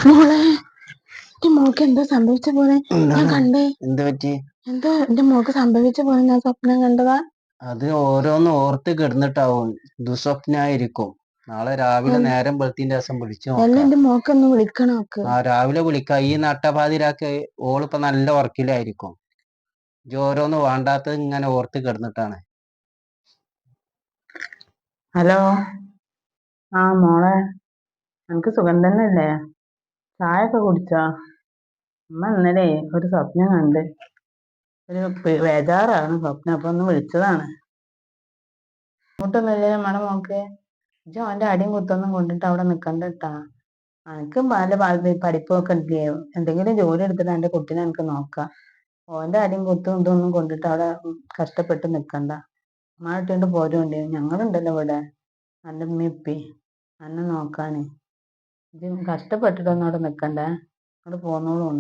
മോളെ എന്റെ മോൾക്ക് എന്തോ സംഭവിച്ച പോലെ ഞാൻ എന്താണ് കണ്ടേ. എന്ത് പറ്റി? എന്തോ എന്റെ മോൾക്ക് സംഭവിച്ച പോലെ ഞാൻ സ്വപ്നം കണ്ടതാ. അത് ഓരോന്ന് ഓർത്ത് കിടന്നിട്ടാവും. ദുസ്വപ്നായിരിക്കും. നാളെ രാവിലെ നേരം വെളുത്തിന്റെ ദിവസം വിളിച്ചു എല്ലാം നോക്കാം. എന്റെ മോക്കൊന്ന് വിളിക്കണം ഒക്കെ. രാവിലെ വിളിക്കാം. ഈ നട്ടപാതിരാക്ക് ഓളിപ്പോ നല്ല ഉറക്കിലായിരിക്കും. ഇജ്ജ് ഓരോന്ന് വേണ്ടാത്തത് ഇങ്ങനെ ഓർത്ത് കിടന്നിട്ടാണ്. ഹലോ, മോളെ, എനിക്ക് സുഖം തന്നെയല്ലേ? ചായ ഒക്കെ കുടിച്ചോ? അമ്മ ഇന്നലെ ഒരു സ്വപ്നം കണ്ട് ഒരു ബേജാറാണ് സ്വപ്നം, അപ്പൊ ഒന്ന് വിളിച്ചതാണ്. ഇങ്ങോട്ടൊന്നുമില്ലേ നമ്മുടെ മോക്ക്? ഇജ്ജ് അവന്റെ അടിയും കുത്തൊന്നും കൊണ്ടിട്ട് അവിടെ നിക്കണ്ടട്ടാ. എനിക്ക് പല പഠിപ്പൊക്കെ ഉണ്ട്. എന്തെങ്കിലും ജോലി എടുത്തിട്ട് എന്റെ കുട്ടീനെ എനിക്ക് നോക്കാം. ഓന്റെ അടിയും കുത്തും ഇതൊന്നും കൊണ്ടിട്ട് അവിടെ കഷ്ടപ്പെട്ട് നിക്കണ്ട. അമ്മ ഇട്ടുകൊണ്ട് പോരുണ്ട്, ഞങ്ങളുണ്ടല്ലോ ഇവിടെ, എൻ്റെ ഉമ്മി എന്നെ നോക്കാന്. ഇത് കഷ്ടപ്പെട്ടിട്ടൊന്നും അവിടെ നിക്കണ്ടേ, അവിടെ പോന്നോളും.